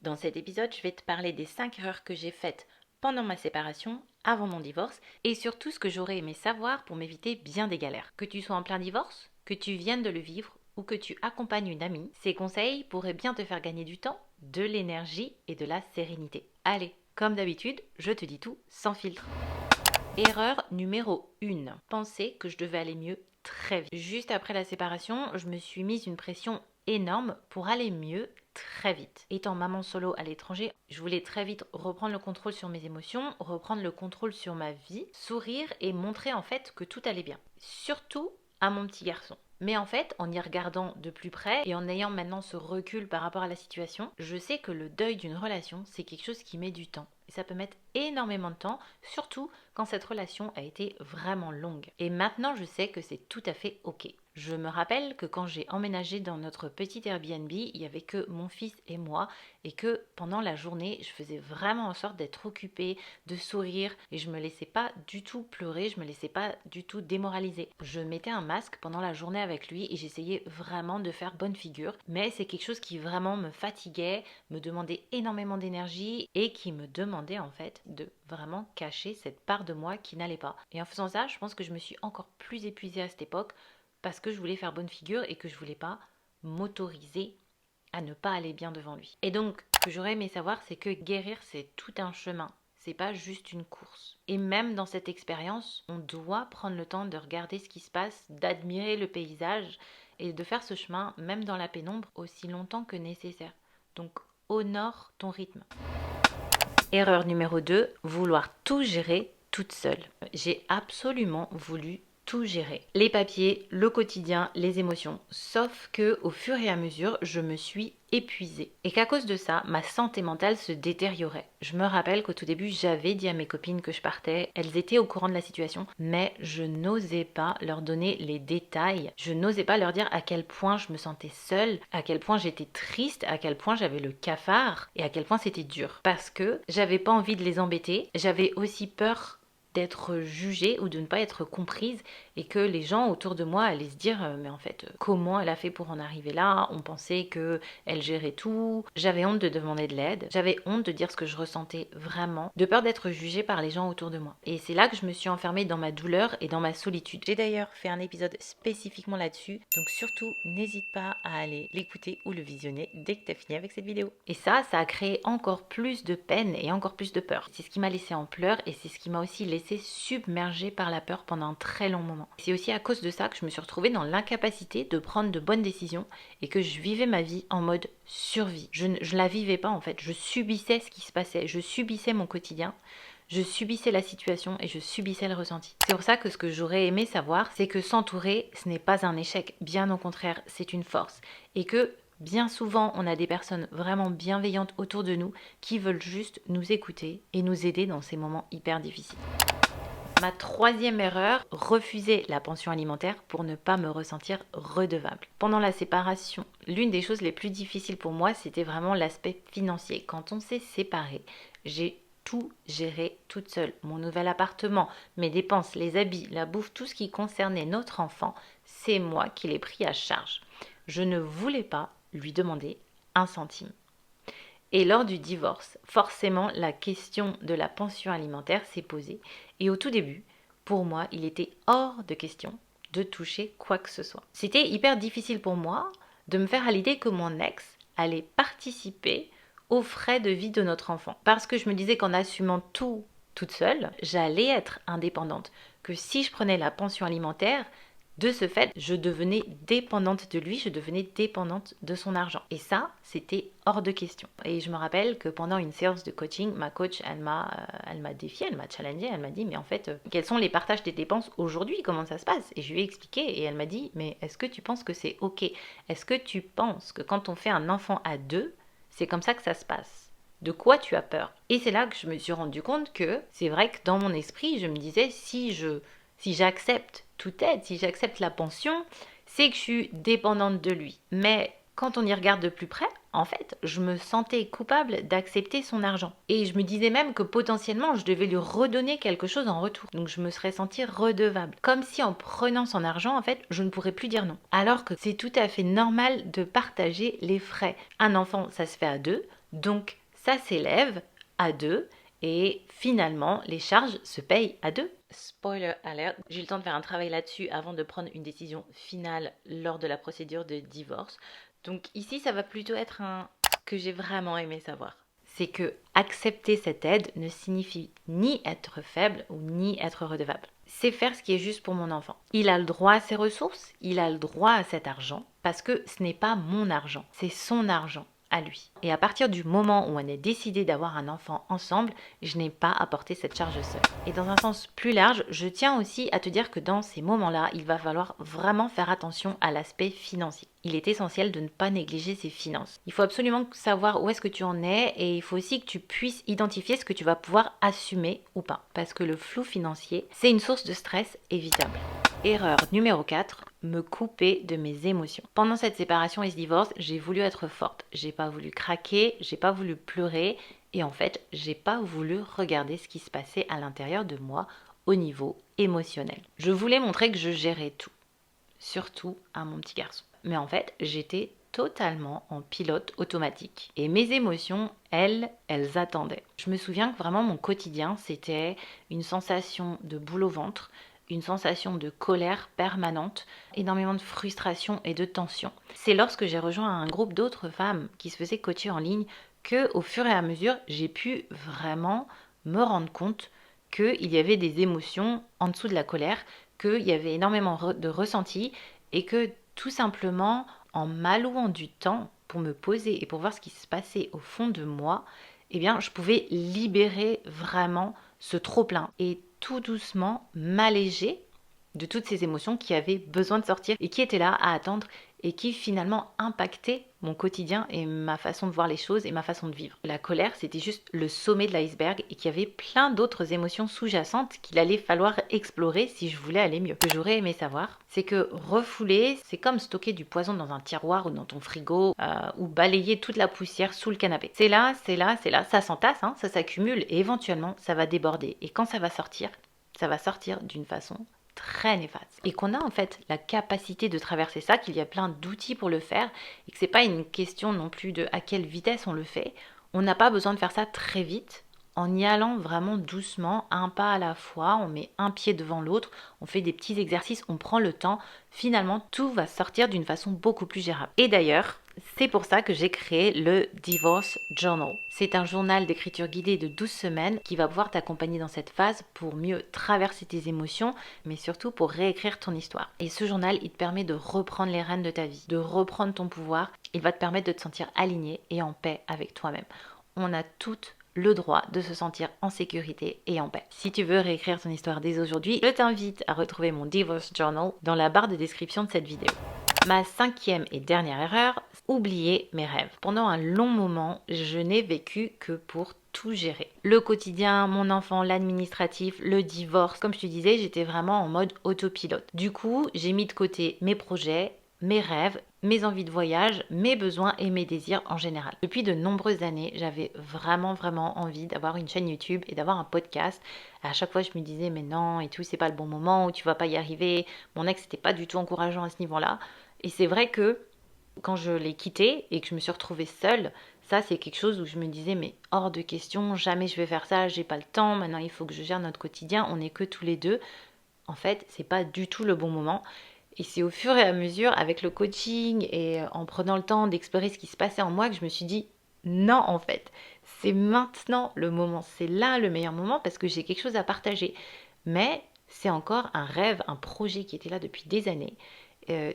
Dans cet épisode, je vais te parler des 5 erreurs que j'ai faites pendant ma séparation, avant mon divorce, et surtout ce que j'aurais aimé savoir pour m'éviter bien des galères. Que tu sois en plein divorce, que tu viennes de le vivre ou que tu accompagnes une amie, ces conseils pourraient bien te faire gagner du temps, de l'énergie et de la sérénité. Allez, comme d'habitude, je te dis tout sans filtre. Erreur numéro 1. Penser que je devais aller mieux très vite. Juste après la séparation, je me suis mise une pression énorme pour aller mieux très vite. Étant maman solo à l'étranger, je voulais très vite reprendre le contrôle sur mes émotions, reprendre le contrôle sur ma vie, sourire et montrer en fait que tout allait bien. Surtout à mon petit garçon. Mais en fait, en y regardant de plus près et en ayant maintenant ce recul par rapport à la situation, je sais que le deuil d'une relation, c'est quelque chose qui met du temps. Et ça peut mettre énormément de temps, surtout quand cette relation a été vraiment longue. Et maintenant, je sais que c'est tout à fait ok. Je me rappelle que quand j'ai emménagé dans notre petit Airbnb, il n'y avait que mon fils et moi, et que pendant la journée, je faisais vraiment en sorte d'être occupée, de sourire, et je me laissais pas du tout pleurer, je me laissais pas du tout démoraliser. Je mettais un masque pendant la journée avec lui et j'essayais vraiment de faire bonne figure, mais c'est quelque chose qui vraiment me fatiguait, me demandait énormément d'énergie et qui me demandait en fait de vraiment cacher cette part de moi qui n'allait pas. Et en faisant ça, je pense que je me suis encore plus épuisée à cette époque parce que je voulais faire bonne figure et que je voulais pas m'autoriser à ne pas aller bien devant lui. Et donc, ce que j'aurais aimé savoir, c'est que guérir, c'est tout un chemin. C'est pas juste une course. Et même dans cette expérience, on doit prendre le temps de regarder ce qui se passe, d'admirer le paysage et de faire ce chemin, même dans la pénombre, aussi longtemps que nécessaire. Donc, honore ton rythme. Erreur numéro 2, vouloir tout gérer toute seule. J'ai absolument voulu tout gérer. Les papiers, le quotidien, les émotions. Sauf que au fur et à mesure, je me suis épuisée. Et qu'à cause de ça, ma santé mentale se détériorait. Je me rappelle qu'au tout début, j'avais dit à mes copines que je partais. Elles étaient au courant de la situation, mais je n'osais pas leur donner les détails. Je n'osais pas leur dire à quel point je me sentais seule, à quel point j'étais triste, à quel point j'avais le cafard et à quel point c'était dur. Parce que j'avais pas envie de les embêter. J'avais aussi peur d'être jugée ou de ne pas être comprise et que les gens autour de moi allaient se dire mais en fait comment elle a fait pour en arriver là, on pensait que elle gérait tout. J'avais honte de demander de l'aide, j'avais honte de dire ce que je ressentais vraiment, de peur d'être jugée par les gens autour de moi. Et c'est là que je me suis enfermée dans ma douleur et dans ma solitude. J'ai d'ailleurs fait un épisode spécifiquement là-dessus, donc surtout n'hésite pas à aller l'écouter ou le visionner dès que tu as fini avec cette vidéo. Et ça a créé encore plus de peine et encore plus de peur. C'est ce qui m'a laissé en pleurs et c'est ce qui m'a aussi laissé submergée par la peur pendant un très long moment. C'est aussi à cause de ça que je me suis retrouvée dans l'incapacité de prendre de bonnes décisions et que je vivais ma vie en mode survie. Je ne la vivais pas en fait, je subissais ce qui se passait, je subissais mon quotidien. Je subissais la situation et je subissais le ressenti. C'est pour ça que ce que j'aurais aimé savoir, c'est que s'entourer, ce n'est pas un échec. Bien au contraire, c'est une force. Et que bien souvent, on a des personnes vraiment bienveillantes autour de nous qui veulent juste nous écouter et nous aider dans ces moments hyper difficiles. Ma troisième erreur, refuser la pension alimentaire pour ne pas me ressentir redevable. Pendant la séparation, l'une des choses les plus difficiles pour moi, c'était vraiment l'aspect financier. Quand on s'est séparés, j'ai tout géré toute seule. Mon nouvel appartement, mes dépenses, les habits, la bouffe, tout ce qui concernait notre enfant, c'est moi qui l'ai pris à charge. Je ne voulais pas lui demander un centime. Et lors du divorce, forcément, la question de la pension alimentaire s'est posée. Et au tout début, pour moi, il était hors de question de toucher quoi que ce soit. C'était hyper difficile pour moi de me faire à l'idée que mon ex allait participer aux frais de vie de notre enfant. Parce que je me disais qu'en assumant tout toute seule, j'allais être indépendante. Que si je prenais la pension alimentaire, de ce fait, je devenais dépendante de lui, je devenais dépendante de son argent. Et ça, c'était hors de question. Et je me rappelle que pendant une séance de coaching, ma coach, elle m'a défiée, elle m'a challengée, elle m'a dit, mais en fait, quels sont les partages des dépenses aujourd'hui? Comment ça se passe? Et je lui ai expliqué et elle m'a dit, mais est-ce que tu penses que c'est ok? Est-ce que tu penses que quand on fait un enfant à deux, c'est comme ça que ça se passe? De quoi tu as peur? Et c'est là que je me suis rendu compte que c'est vrai que dans mon esprit, je me disais, si j'accepte toute aide, si j'accepte la pension, c'est que je suis dépendante de lui. Mais quand on y regarde de plus près, en fait, je me sentais coupable d'accepter son argent. Et je me disais même que potentiellement, je devais lui redonner quelque chose en retour. Donc je me serais sentie redevable. Comme si en prenant son argent, en fait, je ne pourrais plus dire non. Alors que c'est tout à fait normal de partager les frais. Un enfant, ça se fait à deux. Donc ça s'élève à 2 et finalement les charges se payent à 2. Spoiler alert, j'ai eu le temps de faire un travail là-dessus avant de prendre une décision finale lors de la procédure de divorce. Donc ici ça va plutôt être un que j'ai vraiment aimé savoir. C'est que accepter cette aide ne signifie ni être faible ou ni être redevable. C'est faire ce qui est juste pour mon enfant. Il a le droit à ses ressources, il a le droit à cet argent, parce que ce n'est pas mon argent, c'est son argent à lui. Et à partir du moment où on a décidé d'avoir un enfant ensemble, je n'ai pas à porter cette charge seule. Et dans un sens plus large, je tiens aussi à te dire que dans ces moments-là, il va falloir vraiment faire attention à l'aspect financier. Il est essentiel de ne pas négliger ses finances. Il faut absolument savoir où est-ce que tu en es et il faut aussi que tu puisses identifier ce que tu vas pouvoir assumer ou pas. Parce que le flou financier, c'est une source de stress évitable. Erreur numéro 4, me couper de mes émotions. Pendant cette séparation et ce divorce, j'ai voulu être forte. J'ai pas voulu craquer, j'ai pas voulu pleurer et en fait, j'ai pas voulu regarder ce qui se passait à l'intérieur de moi au niveau émotionnel. Je voulais montrer que je gérais tout, surtout à mon petit garçon. Mais en fait, j'étais totalement en pilote automatique. Et mes émotions, elles attendaient. Je me souviens que vraiment mon quotidien, c'était une sensation de boule au ventre, une sensation de colère permanente, énormément de frustration et de tension. C'est lorsque j'ai rejoint un groupe d'autres femmes qui se faisaient coacher en ligne que, au fur et à mesure, j'ai pu vraiment me rendre compte qu'il y avait des émotions en dessous de la colère, qu'il y avait énormément de ressentis et que tout simplement, en m'allouant du temps pour me poser et pour voir ce qui se passait au fond de moi, eh bien, je pouvais libérer vraiment ce trop-plein et tout doucement m'alléger de toutes ces émotions qui avaient besoin de sortir et qui étaient là à attendre et qui finalement impactaient mon quotidien et ma façon de voir les choses et ma façon de vivre. La colère, c'était juste le sommet de l'iceberg et qu'il y avait plein d'autres émotions sous-jacentes qu'il allait falloir explorer si je voulais aller mieux. Ce que j'aurais aimé savoir, c'est que refouler, c'est comme stocker du poison dans un tiroir ou dans ton frigo ou balayer toute la poussière sous le canapé. C'est là, ça s'entasse, ça s'accumule et éventuellement ça va déborder. Et quand ça va sortir d'une façon très néfaste. Et qu'on a en fait la capacité de traverser ça, qu'il y a plein d'outils pour le faire, et que c'est pas une question non plus de à quelle vitesse on le fait. On n'a pas besoin de faire ça très vite, en y allant vraiment doucement, un pas à la fois, on met un pied devant l'autre, on fait des petits exercices, on prend le temps, finalement tout va sortir d'une façon beaucoup plus gérable. Et d'ailleurs, c'est pour ça que j'ai créé le Divorce Journal. C'est un journal d'écriture guidée de 12 semaines qui va pouvoir t'accompagner dans cette phase pour mieux traverser tes émotions, mais surtout pour réécrire ton histoire. Et ce journal, il te permet de reprendre les rênes de ta vie, de reprendre ton pouvoir. Il va te permettre de te sentir aligné et en paix avec toi-même. On a toutes le droit de se sentir en sécurité et en paix. Si tu veux réécrire ton histoire dès aujourd'hui, je t'invite à retrouver mon Divorce Journal dans la barre de description de cette vidéo. Ma 5e et dernière erreur, oublier mes rêves. Pendant un long moment, je n'ai vécu que pour tout gérer. Le quotidien, mon enfant, l'administratif, le divorce. Comme je te disais, j'étais vraiment en mode autopilote. Du coup, j'ai mis de côté mes projets, mes rêves, mes envies de voyage, mes besoins et mes désirs en général. Depuis de nombreuses années, j'avais vraiment envie d'avoir une chaîne YouTube et d'avoir un podcast. À chaque fois, je me disais mais non et tout, c'est pas le bon moment ou tu vas pas y arriver. Mon ex n'était pas du tout encourageant à ce niveau-là. Et c'est vrai que quand je l'ai quitté et que je me suis retrouvée seule, ça c'est quelque chose où je me disais mais hors de question, jamais je vais faire ça, j'ai pas le temps, maintenant il faut que je gère notre quotidien, on n'est que tous les deux. En fait, c'est pas du tout le bon moment. Et c'est au fur et à mesure, avec le coaching et en prenant le temps d'explorer ce qui se passait en moi, que je me suis dit non en fait, c'est maintenant le moment, c'est là le meilleur moment parce que j'ai quelque chose à partager. Mais c'est encore un rêve, un projet qui était là depuis des années,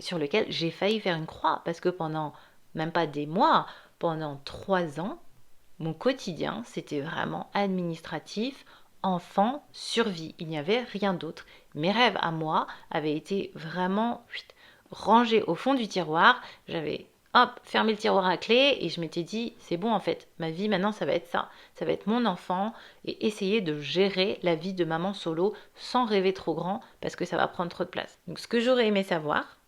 sur lequel j'ai failli faire une croix parce que pendant même pas des mois, pendant 3 ans, mon quotidien c'était vraiment administratif, enfant, survie. Il n'y avait rien d'autre. Mes rêves à moi avaient été vraiment rangés au fond du tiroir. J'avais fermé le tiroir à clé et je m'étais dit c'est bon en fait, ma vie maintenant ça va être ça. Ça va être mon enfant et essayer de gérer la vie de maman solo sans rêver trop grand parce que ça va prendre trop de place. Donc ce que j'aurais aimé savoir,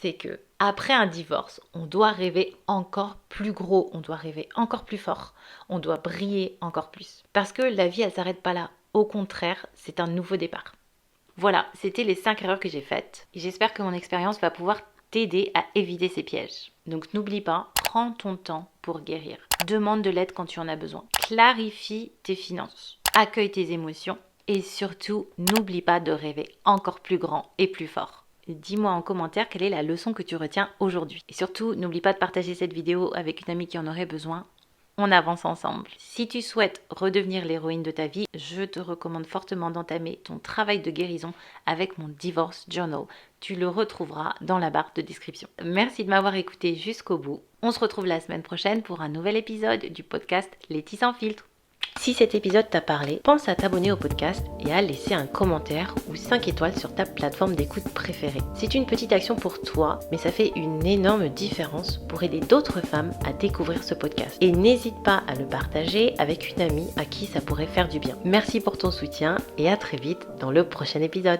c'est que après un divorce, on doit rêver encore plus gros, on doit rêver encore plus fort, on doit briller encore plus. Parce que la vie, elle s'arrête pas là. Au contraire, c'est un nouveau départ. Voilà, c'était les 5 erreurs que j'ai faites. Et j'espère que mon expérience va pouvoir t'aider à éviter ces pièges. Donc n'oublie pas, prends ton temps pour guérir. Demande de l'aide quand tu en as besoin. Clarifie tes finances. Accueille tes émotions. Et surtout, n'oublie pas de rêver encore plus grand et plus fort. Dis-moi en commentaire quelle est la leçon que tu retiens aujourd'hui. Et surtout, n'oublie pas de partager cette vidéo avec une amie qui en aurait besoin. On avance ensemble. Si tu souhaites redevenir l'héroïne de ta vie, je te recommande fortement d'entamer ton travail de guérison avec mon Divorce Journal. Tu le retrouveras dans la barre de description. Merci de m'avoir écouté jusqu'au bout. On se retrouve la semaine prochaine pour un nouvel épisode du podcast Letty sans filtre. Si cet épisode t'a parlé, pense à t'abonner au podcast et à laisser un commentaire ou 5 étoiles sur ta plateforme d'écoute préférée. C'est une petite action pour toi, mais ça fait une énorme différence pour aider d'autres femmes à découvrir ce podcast. Et n'hésite pas à le partager avec une amie à qui ça pourrait faire du bien. Merci pour ton soutien et à très vite dans le prochain épisode.